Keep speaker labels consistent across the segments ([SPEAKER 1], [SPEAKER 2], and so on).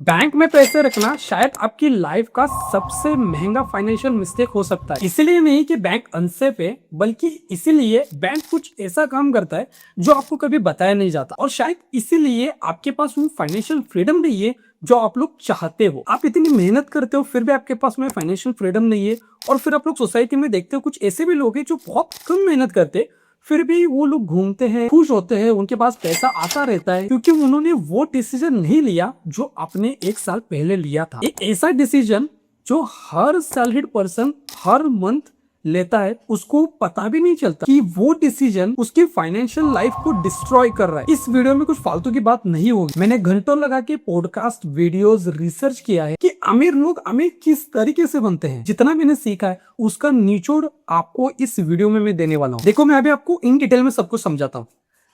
[SPEAKER 1] Bank में पैसे रखना शायद आपकी लाइफ का सबसे महंगा फाइनेंशियल मिस्टेक हो सकता है। इसलिए नहीं कि बैंक अनसेफ है, बल्कि इसीलिए बैंक कुछ ऐसा काम करता है जो आपको कभी बताया नहीं जाता, और शायद इसीलिए आपके पास वो फाइनेंशियल फ्रीडम नहीं है जो आप लोग चाहते हो। आप इतनी मेहनत करते हो फिर भी आपके पास में फाइनेंशियल फ्रीडम नहीं है। और फिर आप लोग सोसाइटी में देखते हो कुछ ऐसे भी लोग हैं जो बहुत कम मेहनत करते फिर भी वो लोग घूमते हैं, खुश होते हैं, उनके पास पैसा आता रहता है, क्योंकि उन्होंने वो डिसीजन नहीं लिया जो आपने एक साल पहले लिया था। एक ऐसा डिसीजन जो हर सैलरीड पर्सन हर मंथ लेता है, उसको पता भी नहीं चलता कि वो डिसीजन उसकी फाइनेंशियल लाइफ को डिस्ट्रॉय कर रहा है। इस वीडियो में कुछ फालतू की बात नहीं होगी। मैंने घंटों लगा के पॉडकास्ट, वीडियोस, रिसर्च किया है कि अमीर लोग अमीर किस तरीके से बनते हैं। जितना मैंने सीखा है उसका निचोड़ आपको इस वीडियो में मैं देने वाला हूँ। देखो, मैं अभी आपको इन डिटेल में सब कुछ समझाता हूँ।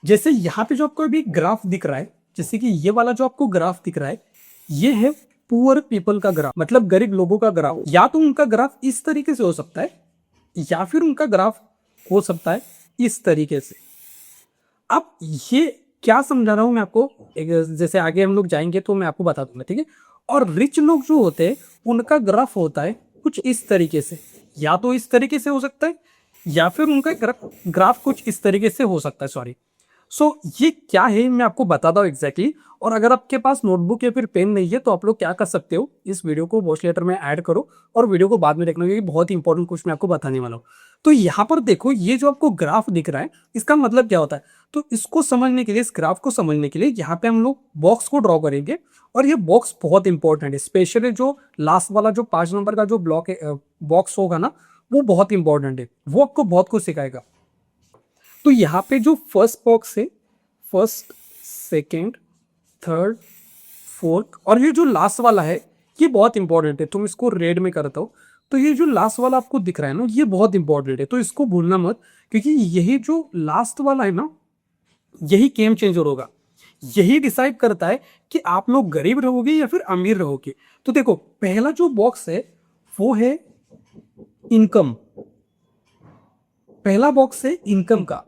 [SPEAKER 1] जैसे यहाँ पे जो आपको अभी ग्राफ दिख रहा है, जैसे कि ये वाला जो आपको ग्राफ दिख रहा है, ये है पुअर पीपल का ग्राफ, मतलब गरीब लोगों का ग्राफ। या तो उनका ग्राफ इस तरीके से हो सकता है, या फिर उनका ग्राफ हो सकता है इस तरीके से। अब ये क्या समझा रहा हूं मैं आपको, जैसे आगे हम लोग जाएंगे तो मैं आपको बता दूंगा, ठीक है। और रिच लोग जो होते हैं उनका ग्राफ होता है कुछ इस तरीके से, या तो इस तरीके से हो सकता है, या फिर उनका ग्राफ कुछ इस तरीके से हो सकता है। सॉरी। ये क्या है मैं आपको बताता हूँ एग्जैक्टली। और अगर आपके पास नोटबुक या फिर पेन नहीं है तो आप लोग क्या कर सकते हो, इस वीडियो को वॉच लेटर में ऐड करो और वीडियो को बाद में देखना, क्योंकि बहुत ही इंपॉर्टेंट कुछ मैं आपको बताने वाला हूँ। तो यहाँ पर देखो, ये जो आपको ग्राफ दिख रहा है इसका मतलब क्या होता है। तो इसको समझने के लिए, इस ग्राफ को समझने के लिए यहाँ पे हम लोग बॉक्स को ड्रॉ करेंगे। और ये बॉक्स बहुत इंपॉर्टेंट है, स्पेशली जो लास्ट वाला जो 5 नंबर का जो ब्लॉक है, बॉक्स होगा ना, वो बहुत इंपॉर्टेंट है, वो आपको बहुत कुछ सिखाएगा। तो यहाँ पे जो फर्स्ट बॉक्स है, फर्स्ट, सेकेंड, थर्ड, फोर्थ, और ये जो लास्ट वाला है ये बहुत इंपॉर्टेंट है। तो मैं इसको रेड में करता हूँ। तो ये जो लास्ट वाला आपको दिख रहा है ना, ये बहुत इंपॉर्टेंट है, तो इसको भूलना मत, क्योंकि यही जो लास्ट वाला है ना, यही गेम चेंजर होगा। यही डिसाइड करता है कि आप लोग गरीब रहोगे या फिर अमीर रहोगे। तो देखो, पहला जो बॉक्स है वो है इनकम। पहला बॉक्स है इनकम का,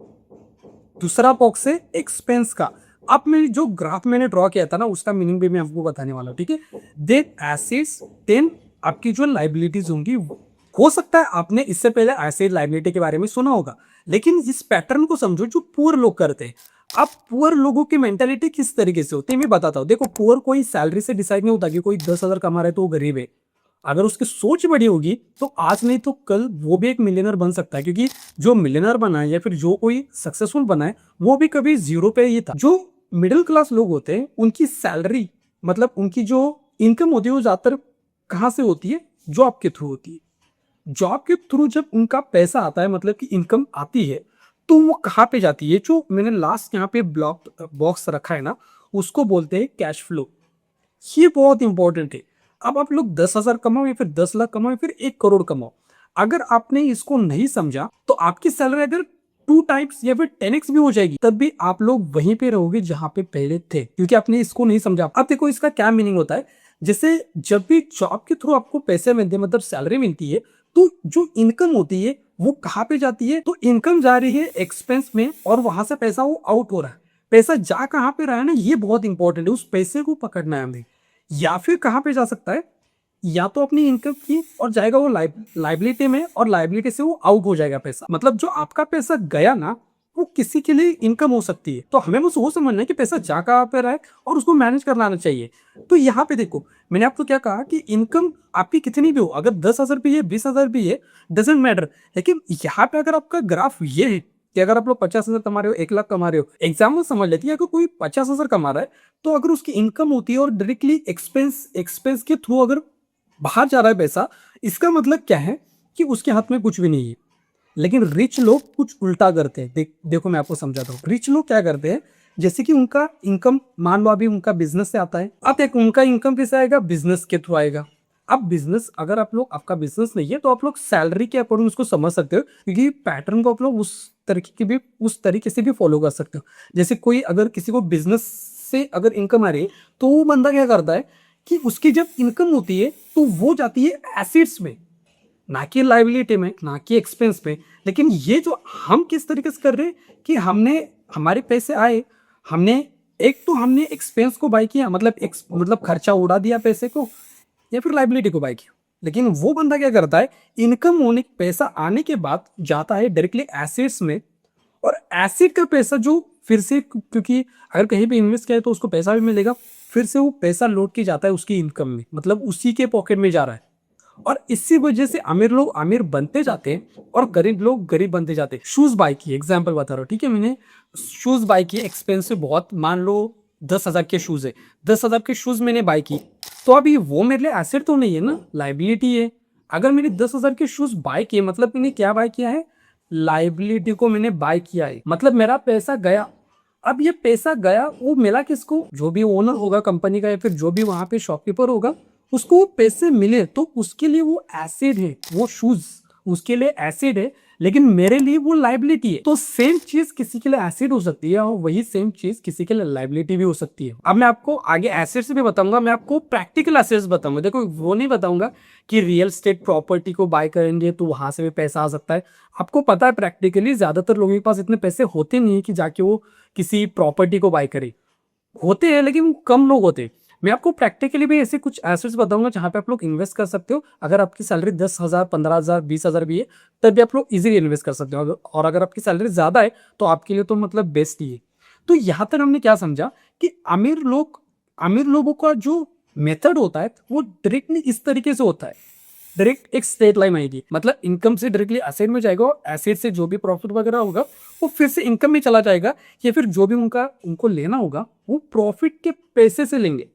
[SPEAKER 1] दूसरा बॉक्स है एक्सपेंस का। अब मैं जो ग्राफ मैंने ड्रॉ किया था ना, उसका मीनिंग भी मैं आपको बताने वाला हूँ, ठीक है। देन एसेट्स, देन आपकी जो लाइबिलिटीज होंगी। हो सकता है आपने इससे पहले एसेट लाइबिलिटी के बारे में सुना होगा, लेकिन इस पैटर्न को समझो जो पुअर लोग करते हैं। अब पुअर लोगों की मेंटेलिटी किस तरीके से होती है मैं बताता हूँ। देखो, पुअर कोई सैलरी से डिसाइड नहीं होता कि कोई 10,000 कमा रहा है तो वो गरीब है। अगर उसकी सोच बड़ी होगी तो आज नहीं तो कल वो भी एक मिलियनर बन सकता है, क्योंकि जो मिलियनर बना है या फिर जो कोई सक्सेसफुल बना है वो भी कभी जीरो पे ही था। जो मिडिल क्लास लोग होते हैं उनकी सैलरी, मतलब उनकी जो इनकम होती है, वो ज्यादातर कहाँ से होती है, जॉब के थ्रू होती है। जॉब के थ्रू जब उनका पैसा आता है, मतलब कि इनकम आती है, तो वो कहाँ पे जाती है, जो मैंने लास्ट यहाँ पे ब्लॉक बॉक्स रखा है ना, उसको बोलते हैं कैश फ्लो। ये बहुत इंपॉर्टेंट है। अब आप लोग 10,000 कमाओ या फिर 10 लाख कमाओ या फिर 1 करोड़ कमाओ, अगर आपने इसको नहीं समझा तो आपकी सैलरी अगर 2 टाइम्स या फिर 10x भी हो जाएगी, तब भी आप लोग वहीं पे रहोगे जहां पे पहले थे, क्योंकि आपने इसको नहीं समझा। अब देखो, इसका क्या मीनिंग होता है। जैसे जब भी जॉब के थ्रू आपको पैसे मिलते हैं, मतलब सैलरी मिलती है, तो जो इनकम होती है वो कहाँ पे जाती है, तो इनकम जा रही है एक्सपेंस में, और वहां से पैसा वो आउट हो रहा है। पैसा जा कहाँ पे रहा है ना, ये बहुत इंपॉर्टेंट है, उस पैसे को पकड़ना है हमें। या फिर कहाँ पे जा सकता है, या तो अपनी इनकम की और जाएगा वो लाइबिलिटी में, और लाइबिलिटी से वो आउट हो जाएगा पैसा। मतलब जो आपका पैसा गया ना, वो किसी के लिए इनकम हो सकती है। तो हमें बस वो समझना है कि पैसा जा कहाँ पे रहा है और उसको मैनेज कर लाना चाहिए। तो यहाँ पे देखो, मैंने आपको क्या कहा कि इनकम आपकी कितनी भी हो, अगर 10,000 भी है, 20,000 भी है, डजेंट मैटर। लेकिन यहाँ पे अगर आपका ग्राफ ये है कि अगर आप लोग 50,000 कमा रहे हो, 1 लाख कमा रहे हो, एग्जाम्पल समझ लेती है, अगर कोई 50,000 कमा रहा है, तो अगर उसकी इनकम होती है और डायरेक्टली एक्सपेंस के थ्रू अगर बाहर जा रहा है पैसा, इसका मतलब क्या है कि उसके हाथ में कुछ भी नहीं है। लेकिन रिच लोग कुछ उल्टा करते हैं। देखो, मैं आपको समझाता हूँ। रिच लोग क्या करते हैं, जैसे कि उनका इनकम मान लो अभी उनका बिजनेस से आता है। अब देखो, उनका इनकम कैसे आएगा, बिजनेस के थ्रू आएगा। अब बिजनेस, अगर आप लोग, आपका बिजनेस नहीं है तो आप लोग सैलरी के अकॉर्डिंग उसको समझ सकते हो, क्योंकि पैटर्न को आप लोग उस तरीके से भी फॉलो कर सकते हो। जैसे कोई अगर किसी को बिजनेस से अगर इनकम आ रही है, तो वो बंदा क्या करता है कि उसकी जब इनकम होती है तो वो जाती है एसेट्स में, ना कि लाइबिलिटी में, ना कि एक्सपेंस में। लेकिन ये जो हम किस तरीके से कर रहे हैं कि हमने, हमारे पैसे आए, हमने एक तो हमने एक्सपेंस को बाय किया, मतलब खर्चा उड़ा दिया पैसे को, या फिर लाइबिलिटी को बाय किया। लेकिन वो बंदा क्या करता है, इनकम होने पैसा आने के बाद जाता है डायरेक्टली एसेट्स में, और एसिड का पैसा जो फिर से, क्योंकि अगर कहीं पे इन्वेस्ट किया है तो उसको पैसा भी मिलेगा, फिर से वो पैसा लौट के जाता है उसकी इनकम में, मतलब उसी के पॉकेट में जा रहा है। और इसी वजह से अमीर लोग अमीर बनते जाते हैं और गरीब लोग गरीब बनते जाते हैं। शूज बाय किए, एग्जाम्पल बता रहा हूँ, ठीक है, मैंने शूज बाय किए एक्सपेंसिव बहुत, मान लो 10,000 के शूज है, 10,000 के शूज मैंने बाय की, तो अभी वो मेरे लिए एसेट तो नहीं है ना, लाइबिलिटी है। अगर मैंने 10,000 के शूज बाय किए, मतलब मैंने क्या बाय किया है, लाइबिलिटी को मैंने बाय किया है, मतलब मेरा पैसा गया। अब ये पैसा गया, वो मिला किसको, जो भी ओनर होगा कंपनी का, या फिर जो भी वहां पे शॉपकीपर होगा, उसको वो पैसे मिले, तो उसके लिए वो एसिड है, वो शूज उसके लिए एसिड है, लेकिन मेरे लिए वो लाइबिलिटी है। तो सेम चीज किसी के लिए एसिड हो सकती है और वही सेम चीज किसी के लिए लाइबिलिटी भी हो सकती है। अब मैं आपको आगे एसेट्स भी बताऊंगा, मैं आपको प्रैक्टिकल एसेट्स बताऊंगा। देखो, वो नहीं बताऊंगा कि रियल स्टेट प्रॉपर्टी को बाय करेंगे तो वहां से भी पैसा आ सकता है। आपको पता है प्रैक्टिकली ज्यादातर लोगों के पास इतने पैसे होते नहीं है कि जाके वो किसी प्रॉपर्टी को बाय करे, होते हैं लेकिन कम लोग होते हैं। मैं आपको प्रैक्टिकली भी ऐसे कुछ एसेट्स बताऊंगा जहां पे आप लोग इन्वेस्ट कर सकते हो। अगर आपकी सैलरी 10,000, 15,000, 20,000 भी है, तब भी आप लोग इजीली इन्वेस्ट कर सकते हो। और अगर आपकी सैलरी ज्यादा है तो आपके लिए तो मतलब बेस्ट ही है। तो यहां तक हमने क्या समझा कि अमीर लोगों का जो मेथड होता है वो डायरेक्टली इस तरीके से होता है, डायरेक्ट एक स्ट्रेट लाइन आएगी, मतलब इनकम से डायरेक्टली एसेट में जाएगा, और एसेट से जो भी प्रॉफिट वगैरह होगा वो फिर से इनकम में चला जाएगा, या फिर जो भी उनको लेना होगा वो प्रॉफिट के पैसे से लेंगे।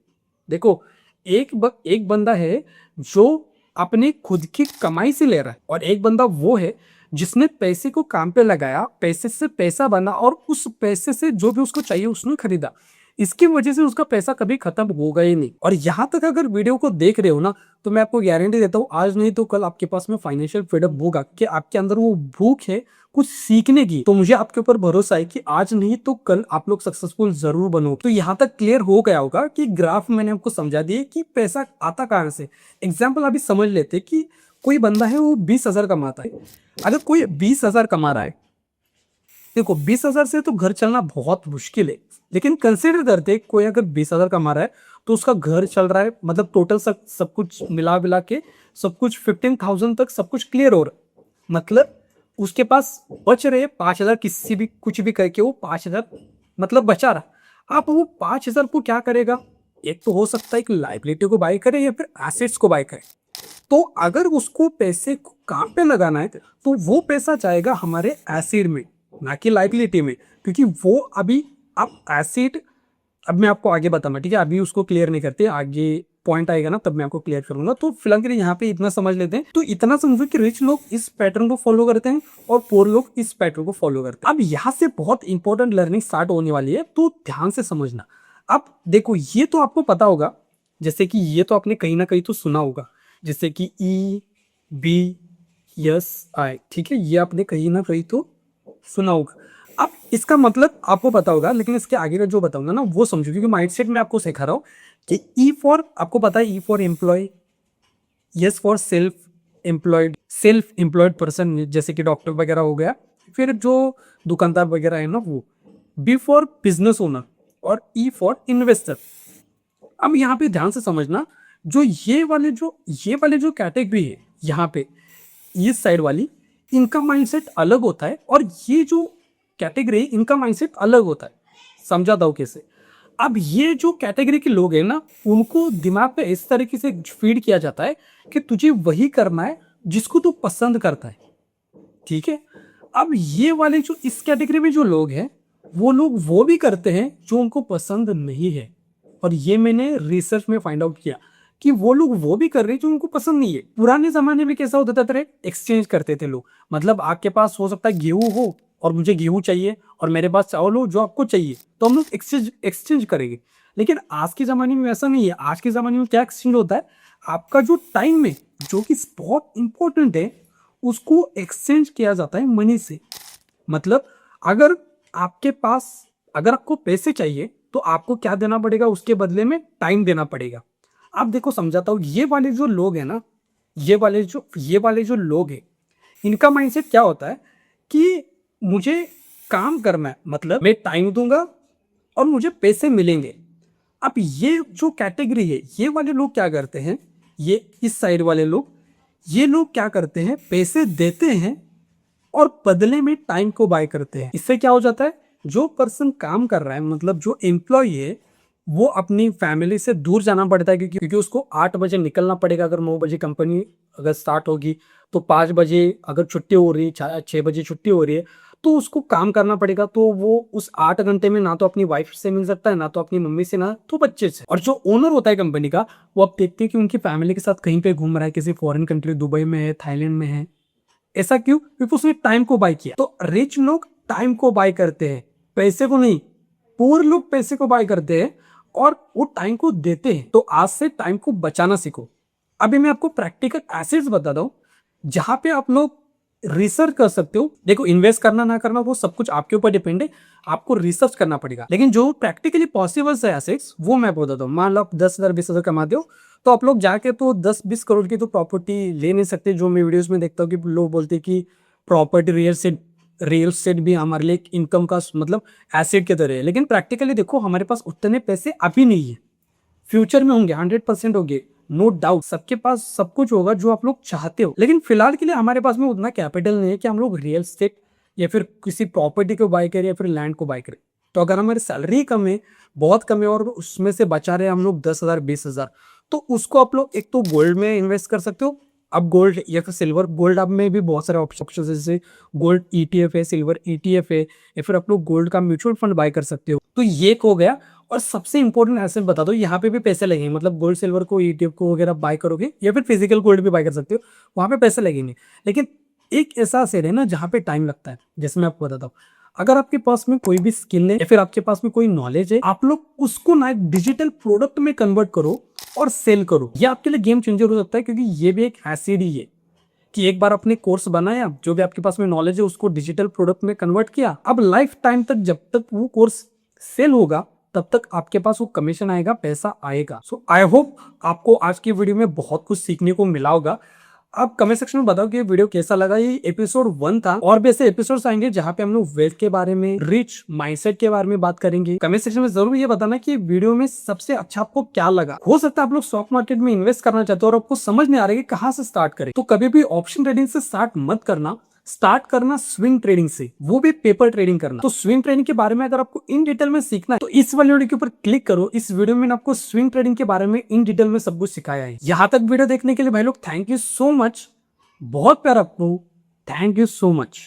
[SPEAKER 1] देखो, एक बंदा है जो अपनी खुद की कमाई से ले रहा है, और एक बंदा वो है जिसने पैसे को काम पे लगाया, पैसे से पैसा बना, और उस पैसे से जो भी उसको चाहिए उसने खरीदा। इसकी वजह से उसका पैसा कभी खत्म होगा ही नहीं। और यहां तक अगर वीडियो को देख रहे हो ना, तो मैं आपको गारंटी देता हूँ आज नहीं तो कल आपके पास में फाइनेंशियल फ्रीडम होगा, कि आपके अंदर वो भूख है कुछ सीखने की। तो मुझे आपके ऊपर भरोसा है कि आज नहीं तो कल आप लोग सक्सेसफुल जरूर बनोगे। तो यहाँ तक क्लियर हो गया होगा कि ग्राफ मैंने आपको समझा दिए कि पैसा आता कहां से। एग्जाम्पल अभी समझ लेते कि कोई बंदा है वो 20,000 कमाता है। अगर कोई 20,000 कमा रहा है, देखो 20,000 से तो घर चलना बहुत मुश्किल है, लेकिन कंसिडर करते कोई अगर 20,000 कमा रहा है तो उसका घर चल रहा है, मतलब टोटल सब कुछ मिला विला के सब कुछ 15,000 तक सब कुछ क्लियर हो रहा है। मतलब उसके पास बच रहे 5,000, किसी भी कुछ भी करके वो 5,000 मतलब बचा रहा। आप वो 5,000 को क्या करेगा, एक तो हो सकता है कि लाइबिलिटी को बाय करे या फिर एसेट्स को बाय करे। तो अगर उसको पैसे को काम पे लगाना है तो वो पैसा जाएगा हमारे एसिड में, ना कि लाइबिलिटी में, क्योंकि वो अभी अब एसिड, अब मैं आपको आगे बताऊंगा, ठीक है, अभी उसको क्लियर नहीं करते, आगे पॉइंट आएगा ना तब मैं आपको क्लियर करूंगा। तो फिलहाल के लिए यहाँ पे इतना समझ लेते हैं। तो इतना समझो कि रिच लोग इस पैटर्न को फॉलो करते हैं और पुअर लोग इस पैटर्न को फॉलो करते हैं। अब यहाँ से बहुत इंपॉर्टेंट लर्निंग स्टार्ट होने वाली है, तो ध्यान से समझना। अब देखो, ये तो आपको पता होगा, जैसे कि ये तो आपने कहीं ना कहीं तो सुना होगा, जैसे कि EBSI, ठीक है, ये आपने कहीं ना कहीं तो सुना होगा। अब इसका मतलब आपको पता होगा, लेकिन इसके आगे का जो बताऊंगा ना वो समझो, क्योंकि माइंडसेट में आपको सिखा रहा हूँ कि ई फॉर, आपको पता है, E for employ, S for self employed person, जैसे कि डॉक्टर वगैरह हो गया, फिर जो दुकानदार वगैरह है ना वो, बी फॉर बिजनेस ओनर, और ई फॉर इन्वेस्टर। अब यहाँ पे ध्यान से समझना, जो ये वाले जो कैटेगरी है यहाँ पे, इस साइड वाली, इनका माइंडसेट अलग होता है, और ये जो कैटेगरी इनका माइंडसेट अलग होता है। समझाता हूँ कैसे। अब ये जो कैटेगरी के लोग हैं ना, उनको दिमाग पे इस तरीके से फीड किया जाता है कि तुझे वही करना है जिसको तू पसंद करता है, ठीक है। अब ये वाले जो इस कैटेगरी में जो लोग हैं, वो लोग वो भी करते हैं जो उनको पसंद नहीं है, और ये मैंने रिसर्च में फाइंड आउट किया कि वो लोग वो भी कर रहे हैं जो उनको पसंद नहीं है। पुराने जमाने में कैसा होता था, तरह एक्सचेंज करते थे लोग, मतलब आपके पास हो सकता है गेहूं हो और मुझे गेहूं चाहिए, और मेरे पास चावल हो जो आपको चाहिए, तो हम लोग एक्सचेंज करेंगे। लेकिन आज के ज़माने में वैसा नहीं है। आज के ज़माने में क्या एक्सचेंज होता है, आपका जो टाइम है, जो कि बहुत इंपॉर्टेंट है, उसको एक्सचेंज किया जाता है मनी से। मतलब अगर आपके पास, अगर आपको पैसे चाहिए तो आपको क्या देना पड़ेगा, उसके बदले में टाइम देना पड़ेगा। आप देखो, समझाता हूँ, ये वाले जो लोग हैं ना, ये वाले जो लोग हैं, इनका माइंडसेट क्या होता है कि मुझे काम करना है, मतलब मैं टाइम दूंगा और मुझे पैसे मिलेंगे। अब ये जो कैटेगरी है, ये वाले लोग क्या करते हैं, ये इस साइड वाले लोग, ये लोग क्या करते हैं, पैसे देते हैं और बदले में टाइम को बाय करते हैं। इससे क्या हो जाता है, जो पर्सन काम कर रहा है, मतलब जो एम्प्लॉय है, वो अपनी फैमिली से दूर जाना पड़ता है, क्योंकि उसको 8 बजे निकलना पड़ेगा। अगर 9 बजे कंपनी अगर स्टार्ट होगी तो 5 बजे अगर छुट्टी हो रही है, 6 बजे छुट्टी हो रही है, तो उसको काम करना पड़ेगा। तो वो उस 8 घंटे में ना तो अपनी वाइफ से मिल सकता है, ना तो अपनी मम्मी से, ना तो बच्चे से। और जो ओनर होता है कंपनी का, वो अब देखते हैं कि उनकी फैमिली के साथ कहीं पे घूम रहा है, किसी फॉरेन कंट्री, दुबई में है, थाईलैंड में है। ऐसा क्यों? क्योंकि उसने टाइम को बाय किया। तो रिच लोग टाइम को बाय करते हैं, पैसे को नहीं। पुअर लोग पैसे को बाय करते हैं और वो टाइम को देते हैं। तो आज से टाइम को बचाना सीखो। अभी मैं आपको प्रैक्टिकल एसेट्स बताता हूं, जहां पे आप लोग रिसर्च कर सकते हो। देखो, इन्वेस्ट करना ना करना वो सब कुछ आपके ऊपर डिपेंड है, आपको रिसर्च करना पड़ेगा। लेकिन जो प्रैक्टिकली पॉसिबल है एसेट्स, वो मैं बताता हूँ। मान लो आप 10,000 20,000 कमाते हो, तो आप लोग जाके तो 10-20 करोड़ की तो प्रॉपर्टी ले नहीं सकते। जो मैं वीडियोस में देखता हूँ कि लोग बोलते हैं कि प्रॉपर्टी, रियल एस्टेट भी हमारे लिए एक इनकम का मतलब एसेट की तरह है। लेकिन प्रैक्टिकली देखो, हमारे पास उतने पैसे अभी नहीं है, फ्यूचर में होंगे, 100% होंगे, नो डाउट। सबके पास सब कुछ होगा जो आप लोग चाहते हो, लेकिन फिलहाल के लिए हमारे पास में उतना कैपिटल नहीं है कि हम लोग रियल एस्टेट या फिर किसी प्रॉपर्टी को बाय करें या फिर लैंड को बाय करें। तो अगर हमारी सैलरी कम है, बहुत कम है, और उसमें से बचा रहे हम लोग 10,000 20,000, तो उसको आप लोग एक तो गोल्ड में इन्वेस्ट कर सकते हो। अब गोल्ड या फिर सिल्वर, गोल्ड अब में भी बहुत सारे ऑप्शन, जैसे गोल्ड ETF है, सिल्वर ETF है, या फिर आप लोग गोल्ड का म्यूचुअल फंड बाय कर सकते हो। तो ये एक हो गया। और सबसे इंपॉर्टेंट एसेट बता दो, यहाँ पे भी पैसे लगेंगे। मतलब गोल्ड सिल्वर को, ETF को वगैरह बाय करोगे, या फिर फिजिकल गोल्ड भी बाय कर सकते हो, वहां पे पैसे लगेंगे। लेकिन एक ऐसा एसेट है ना जहाँ पे टाइम लगता है, जैसे मैं आपको बताता हूँ। अगर आपके पास में कोई भी स्किल है या फिर आपके पास में कोई नॉलेज है, आप लोग उसको ना एक डिजिटल प्रोडक्ट में कन्वर्ट करो और सेल करो। ये आपके लिए गेम चेंजर हो सकता है, क्योंकि ये भी एक एसिड ही है कि एक बार अपने कोर्स बनाया, जो भी आपके पास में नॉलेज है उसको डिजिटल प्रोडक्ट में कन्वर्ट किया। अब लाइफ टाइम तक जब तक वो कोर्स सेल होगा, तब तक आपके पास वो कमीशन आएगा, पैसा आएगा। सो आई होप आपको आज की वीडियो में बहुत कुछ सीखने को मिला होगा। आप कमेंट सेक्शन में बताओ कि ये वीडियो कैसा लगा। ये एपिसोड 1 था, और भी ऐसे एपिसोड्स आएंगे जहां पे हम लोग वेल्थ के बारे में, रिच माइंडसेट के बारे में बात करेंगे। कमेंट सेक्शन में जरूर ये बताना कि वीडियो में सबसे अच्छा आपको क्या लगा। हो सकता है आप लोग स्टॉक मार्केट में इन्वेस्ट करना चाहते हो और आपको समझ नहीं आ रहा है कि कहां से स्टार्ट करें, तो कभी भी ऑप्शन ट्रेडिंग से स्टार्ट मत करना। स्टार्ट करना स्विंग ट्रेडिंग से, वो भी पेपर ट्रेडिंग करना। तो स्विंग ट्रेडिंग के बारे में अगर आपको इन डिटेल में सीखना है, तो इस वाले वीडियो के ऊपर क्लिक करो। इस वीडियो में आपको स्विंग ट्रेडिंग के बारे में इन डिटेल में सब कुछ सिखाया है। यहां तक वीडियो देखने के लिए भाई लोग थैंक यू सो मच। बहुत प्यार आपको, थैंक यू सो मच।